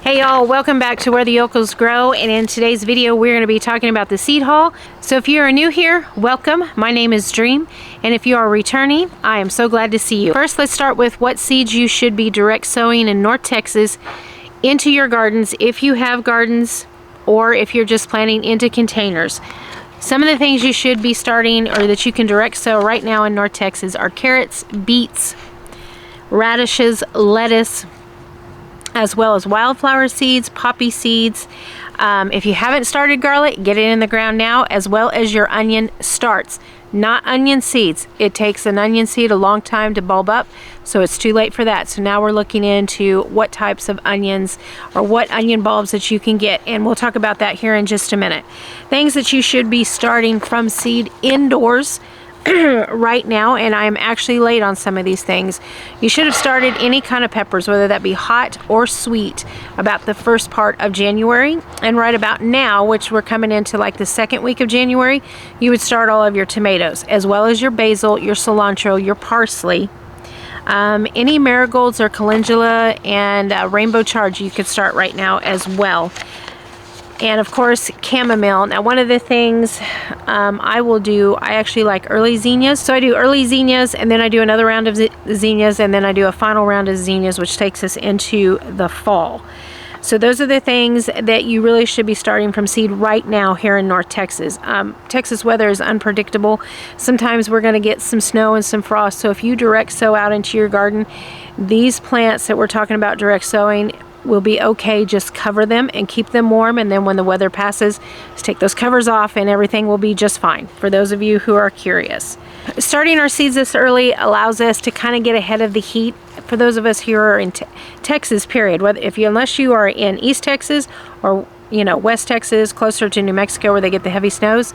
Hey y'all, welcome back to Where the Yokels Grow, and in today's video we're going to be talking about the seed haul. So if you are new here, welcome. My name is Dream, and if you are returning, I am so glad to see you. First, let's start with what seeds you should be direct sowing in North Texas into your gardens if you have gardens or if you're just planting into containers. Some of the things you should be starting or that you can direct sow right now in North Texas are carrots, beets, radishes, lettuce, as well as wildflower seeds, poppy seeds. If you haven't started garlic, get it in the ground now, as well as your onion starts, not onion seeds. It takes an onion seed a long time to bulb up, so it's too late for that. So now we're looking into what types of onions or what onion bulbs that you can get, and we'll talk about that here in just a minute. Things that you should be starting from seed indoors right now, and I'm actually late on some of these things. You should have started any kind of peppers, whether that be hot or sweet, about the first part of January. And right about now, which we're coming into like the second week of January, you would start all of your tomatoes, as well as your basil, your cilantro, your parsley. Any marigolds or calendula and rainbow charge you could start right now as well. And of course, chamomile. Now, one of the things I will do, I actually like early zinnias. So I do early zinnias, and then I do another round of zinnias, and then I do a final round of zinnias, which takes us into the fall. So those are the things that you really should be starting from seed right now here in North Texas. Texas weather is unpredictable. Sometimes we're going to get some snow and some frost. So if you direct sow out into your garden, these plants that we're talking about direct sowing will be okay. Just cover them and keep them warm, and then when the weather passes, just take those covers off and everything will be just fine, for those of you who are curious. Starting our seeds this early allows us to kind of get ahead of the heat. For those of us who are in Texas, period, unless you are in East Texas or West Texas, closer to New Mexico where they get the heavy snows,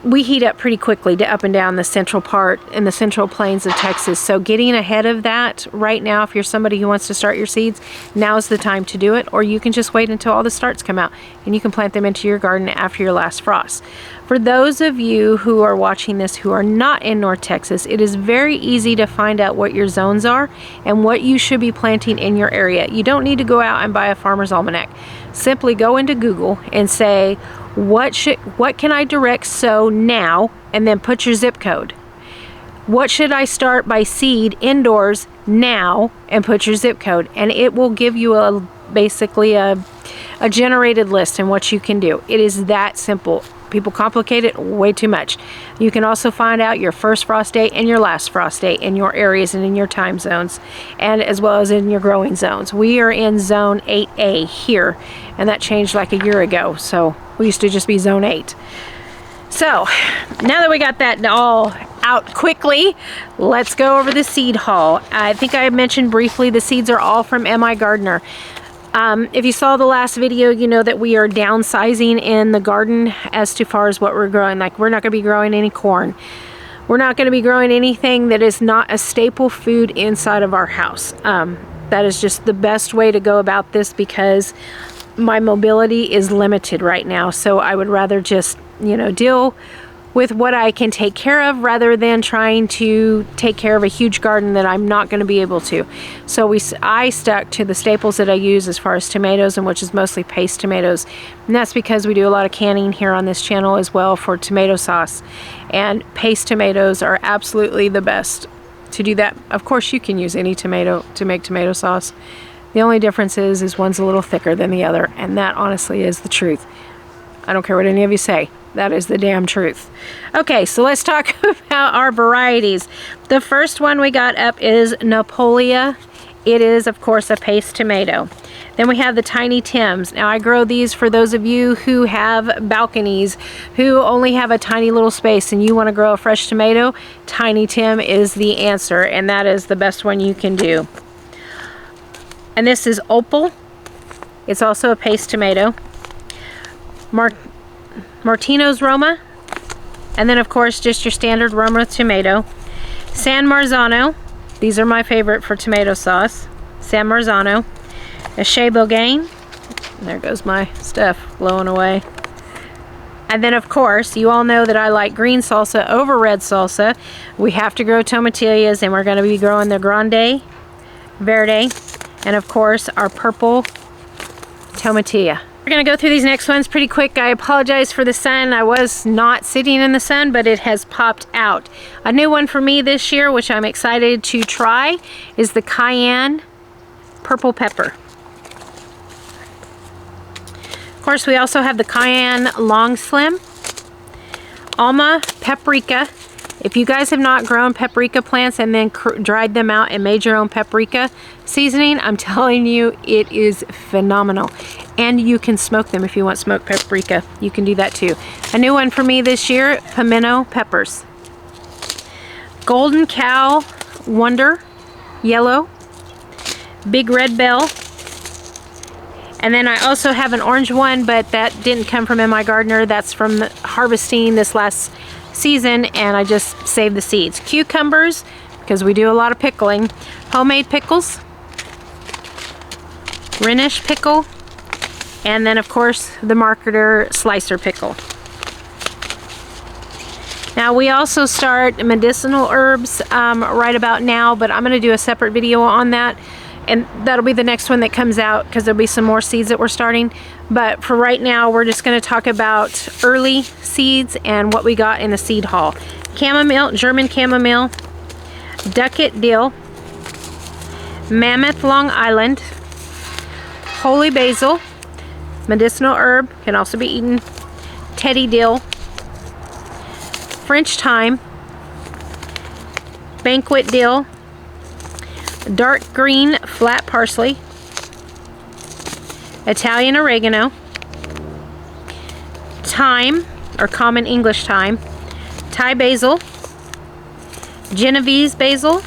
we heat up pretty quickly to up and down the central part in the central plains of Texas. So getting ahead of that right now, if you're somebody who wants to start your seeds, now's the time to do it. Or you can just wait until all the starts come out and you can plant them into your garden after your last frost. For those of you who are watching this who are not in North Texas, it is very easy to find out what your zones are and what you should be planting in your area. You don't need to go out and buy a farmer's almanac. Simply go into Google and say, what can I direct sow now, and then put your zip code. What should I start by seed indoors now, and put your zip code, and it will give you basically a generated list and what you can do. It is that simple. People complicate it way too much. You can also find out your first frost date and your last frost date in your areas and in your time zones, and as well as in your growing zones. We are in zone 8A here, and that changed like a year ago. So we used to just be zone 8. So now that we got that all out quickly, let's go over the seed haul. I think I mentioned briefly the seeds are all from M.I. Gardener. If you saw the last video, you know that we are downsizing in the garden as to far as what we're growing. Like, we're not going to be growing any corn. We're not going to be growing anything that is not a staple food inside of our house. That is just the best way to go about this, because my mobility is limited right now. So I would rather just, deal with what I can take care of rather than trying to take care of a huge garden that I'm not going to be able to. So I stuck to the staples that I use as far as tomatoes, and which is mostly paste tomatoes. And that's because we do a lot of canning here on this channel as well for tomato sauce. And paste tomatoes are absolutely the best to do that. Of course, you can use any tomato to make tomato sauce. The only difference is one's a little thicker than the other, and that honestly is the truth. I don't care what any of you say. That is the damn truth. Okay, so let's talk about our varieties. The first one we got up is Napoleon. It is, of course, a paste tomato. Then we have the Tiny Tims. Now, I grow these for those of you who have balconies, who only have a tiny little space, and you want to grow a fresh tomato. Tiny Tim is the answer, and that is the best one you can do. And this is Opal. It's also a paste tomato. Martino's Roma, and then of course just your standard Roma tomato. San Marzano, these are my favorite for tomato sauce. San Marzano. A Chez Bourgain, there goes my stuff blowing away. And then of course, you all know that I like green salsa over red salsa. We have to grow tomatillas, and we're going to be growing the Grande Verde, and of course our purple tomatillo. We're gonna go through these next ones pretty quick. I apologize for the sun. I was not sitting in the sun, but it has popped out. A new one for me this year, which I'm excited to try, is the cayenne purple pepper. Of course, we also have the cayenne long slim, Alma paprika. If you guys have not grown paprika plants and then dried them out and made your own paprika seasoning, I'm telling you, it is phenomenal. And you can smoke them if you want smoked paprika. You can do that too. A new one for me this year, pimento peppers. Golden Cow Wonder Yellow. Big Red Bell. And then I also have an orange one, but that didn't come from in my gardener. That's from harvesting this last season, and I just saved the seeds. Cucumbers, because we do a lot of pickling. Homemade pickles. Rhenish pickle. And then of course the marketer slicer pickle. Now we also start medicinal herbs right about now, but I'm going to do a separate video on that. And that'll be the next one that comes out because there'll be some more seeds that we're starting. But for right now, we're just going to talk about early seeds and what we got in the seed haul. Chamomile, German chamomile, ducket dill, mammoth Long Island, holy basil, medicinal herb, can also be eaten, teddy dill, French thyme, banquet dill, dark green flat parsley, Italian oregano, thyme or common English thyme, Thai basil, Genovese basil,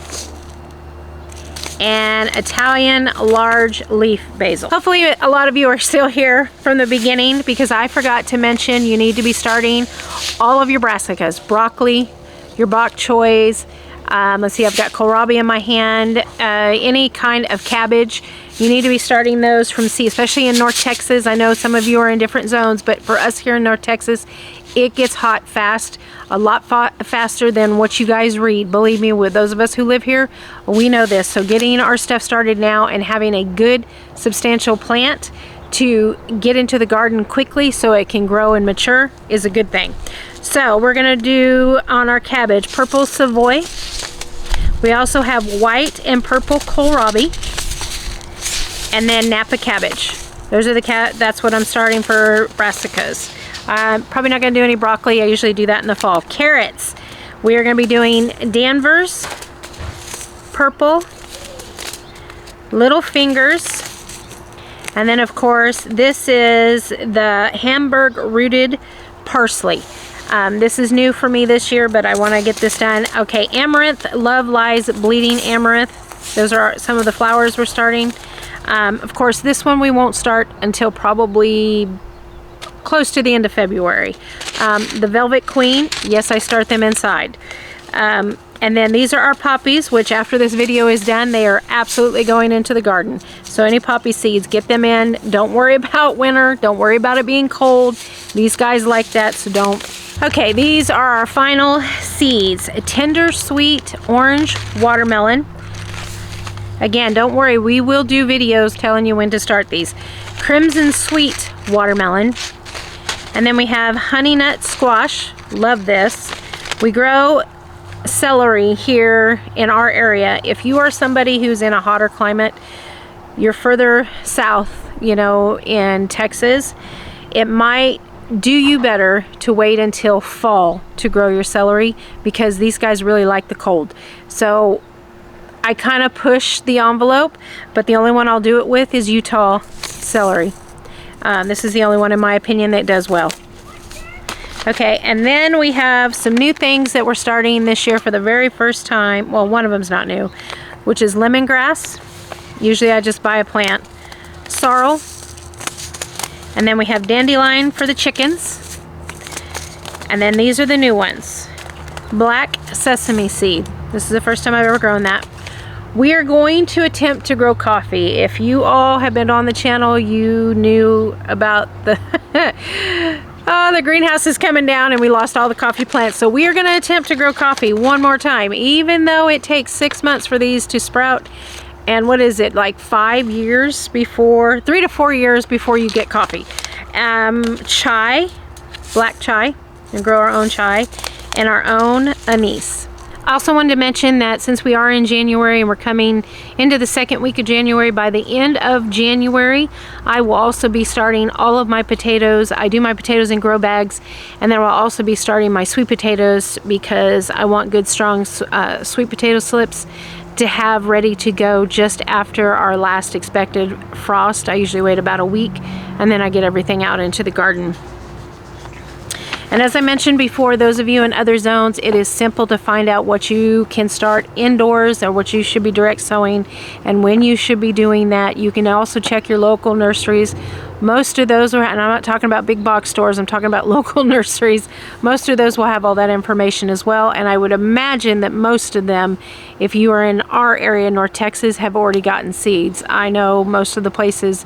and Italian large leaf basil. Hopefully a lot of you are still here from the beginning, because I forgot to mention you need to be starting all of your brassicas, broccoli, your bok choys. Let's see, I've got kohlrabi in my hand. Any kind of cabbage, you need to be starting those from seed, especially in North Texas. I know some of you are in different zones, but for us here in North Texas, it gets hot fast, a lot faster than what you guys read. Believe me, with those of us who live here, we know this. So getting our stuff started now and having a good substantial plant to get into the garden quickly so it can grow and mature is a good thing. So we're gonna do on our cabbage, purple Savoy. We also have white and purple kohlrabi, and then Napa cabbage. Those are that's what I'm starting for brassicas. I'm probably not gonna do any broccoli. I usually do that in the fall. Carrots. We are gonna be doing Danvers, purple, little fingers, and then of course this is the Hamburg rooted parsley. This is new for me this year, but I want to get this done. Okay, amaranth, Love Lies Bleeding Amaranth. Those are some of the flowers we're starting. Of course, this one we won't start until probably close to the end of February. The Velvet Queen, yes, I start them inside. And then these are our poppies, which after this video is done, they are absolutely going into the garden. So any poppy seeds, get them in. Don't worry about winter. Don't worry about it being cold. These guys like that, so don't. Okay, these are our final seeds. A tender sweet orange watermelon. Again, don't worry, we will do videos telling you when to start these. Crimson sweet watermelon. And then we have honey nut squash. Love this. We grow celery here in our area. If you are somebody who's in a hotter climate, you're further south, you know, in Texas, it might do you better to wait until fall to grow your celery, because these guys really like the cold. So I kind of push the envelope, but the only one I'll do it with is Utah celery. This is the only one in my opinion that does well. Okay, and then we have some new things that we're starting this year for the very first time. Well, one of them's not new, which is lemongrass. Usually I just buy a plant. Sorrel. And then we have dandelion for the chickens. And then these are the new ones. Black sesame seed. This is the first time I've ever grown that. We are going to attempt to grow coffee. If you all have been on the channel, you knew about the oh, the greenhouse is coming down and we lost all the coffee plants. So we are going to attempt to grow coffee one more time, even though it takes 6 months for these to sprout And what is it, like 5 years before, 3 to 4 years before you get coffee. Chai, black chai, and grow our own chai, and our own anise. I also wanted to mention that since we are in January and we're coming into the second week of January, by the end of January, I will also be starting all of my potatoes. I do my potatoes in grow bags, and then I'll also be starting my sweet potatoes because I want good, strong sweet potato slips to have ready to go just after our last expected frost. I usually wait about a week, and then I get everything out into the garden. And as I mentioned before, those of you in other zones, it is simple to find out what you can start indoors or what you should be direct sowing and when you should be doing that. You can also check your local nurseries. Most of those are, and I'm not talking about big box stores, I'm talking about local nurseries. Most of those will have all that information as well. And I would imagine that most of them, if you are in our area, North Texas, have already gotten seeds. I know most of the places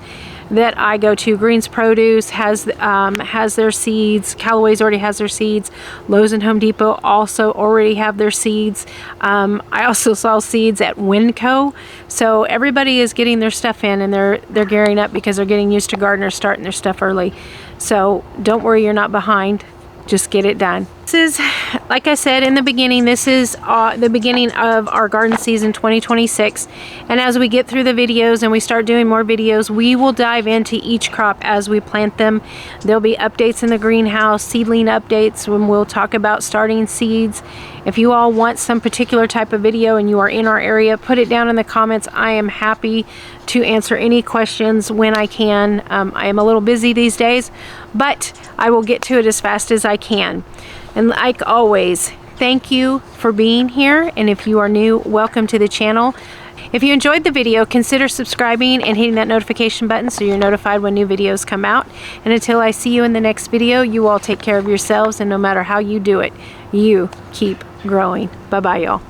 that I go to, Green's Produce has their seeds. Callaway's already has their seeds. Lowe's and Home Depot also already have their seeds. I also saw seeds at Winco. So everybody is getting their stuff in, and they're gearing up because they're getting used to gardeners starting their stuff early. So don't worry, you're not behind. Just get it done. This is, like I said in the beginning, this is the beginning of our garden season 2026. And as we get through the videos and we start doing more videos, we will dive into each crop as we plant them. There'll be updates in the greenhouse, seedling updates when we'll talk about starting seeds. If you all want some particular type of video and you are in our area, put it down in the comments. I am happy to answer any questions when I can. I am a little busy these days, but I will get to it as fast as I can. And like always, thank you for being here. And if you are new, welcome to the channel. If you enjoyed the video, consider subscribing and hitting that notification button so you're notified when new videos come out. And until I see you in the next video, you all take care of yourselves, and no matter how you do it, you keep growing. Bye-bye, y'all.